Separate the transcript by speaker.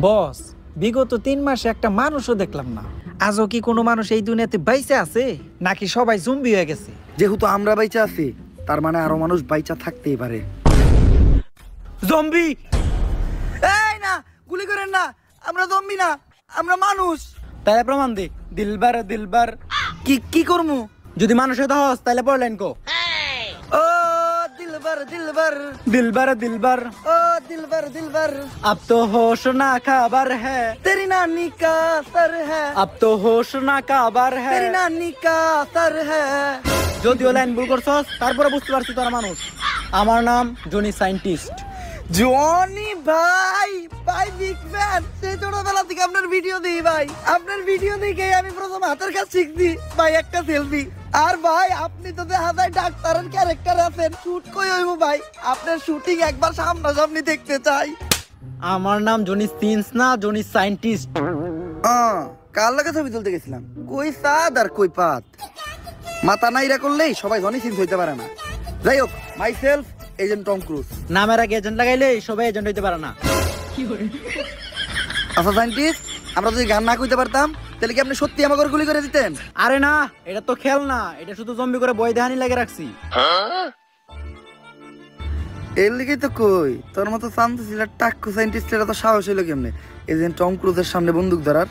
Speaker 1: বস, বিগত 3 মাসে একটা মানুষও দেখলাম না। আজও কি কোনো মানুষ এই দুনিয়াতে বাইচে আছে, নাকি সবাই জম্বি হয়ে গেছে?
Speaker 2: যেহেতু আমরা বাইচা আছি, তার মানে আরো মানুষ বাইচা থাকতেই পারে।
Speaker 1: জম্বি!
Speaker 2: এই না, গুলি করেন না, আমরা জম্বি না, আমরা মানুষ।
Speaker 3: তাহলে প্রমাণ দে। দিলবার দিলবার।
Speaker 2: কি কি করমু?
Speaker 3: যদি মানুষের হস তাহলে পড়লেন কো।
Speaker 2: ও দিলবার দিলবার,
Speaker 3: দিলবার দিলবার।
Speaker 2: ও দিলবার দিলবার,
Speaker 3: अब तो होश ना खबर है,
Speaker 2: तेरी नानी का सर है,
Speaker 3: अब तो होश ना खबर है।
Speaker 2: तेरी नानी का सर है।
Speaker 3: যদিও লাইন ভুল করছস তারপরে বুঝতে পারছি তোরা মানুষ। আমার নাম জনি সায়েন্টিস্ট।
Speaker 2: জনি ভাই, ভাই বিগ ফ্যান। সেই ছোটবেলা থেকে আপনার ভিডিও দিই ভাই, আপনার ভিডিও দেখে আমি প্রথম হাতের কাজ শিখছি ভাই, একটা সেলফি। আর ভাই আপনি তো দেখা যায় ডাক্তারের ক্যারেক্টার আছেন, শুট কই হইব ভাই, আপনার শুটিং একবার সামনাসামনি দেখতে চাই।
Speaker 3: আমার নাম জনি সিন্স না, জনি সায়েন্টিস্ট।
Speaker 2: কার লাগে ছবি তুলতে গেছিলাম, কই সাদ আর কই পাত। মাথা নাইরা করলেই সবাই জনি সিন্স হইতে পারে না। যাই হোক, myself agent Tom Cruise.
Speaker 3: নামের আগে এজেন্ট লাগাইলে সবাই এজেন্ট হইতে পারে না।
Speaker 2: আচ্ছা সায়েন্টিস্ট, আমরা যদি গান না কইতে পারতাম তাহলে কি আপনি সত্যি আমাকে গুলি করে দিতেন?
Speaker 3: আরে না, এটা তো খেল না, এটা শুধু জম্বি করে বই দেহানি লাগে রাখছি।
Speaker 2: এর লিগেই তো কই, তোর মতো শান্ত ছিল টাক্কু সায়েন্টিস্টের এত সাহস হইলো কেমনে এজেন্ট টম ক্রুজের সামনে বন্দুক ধরার?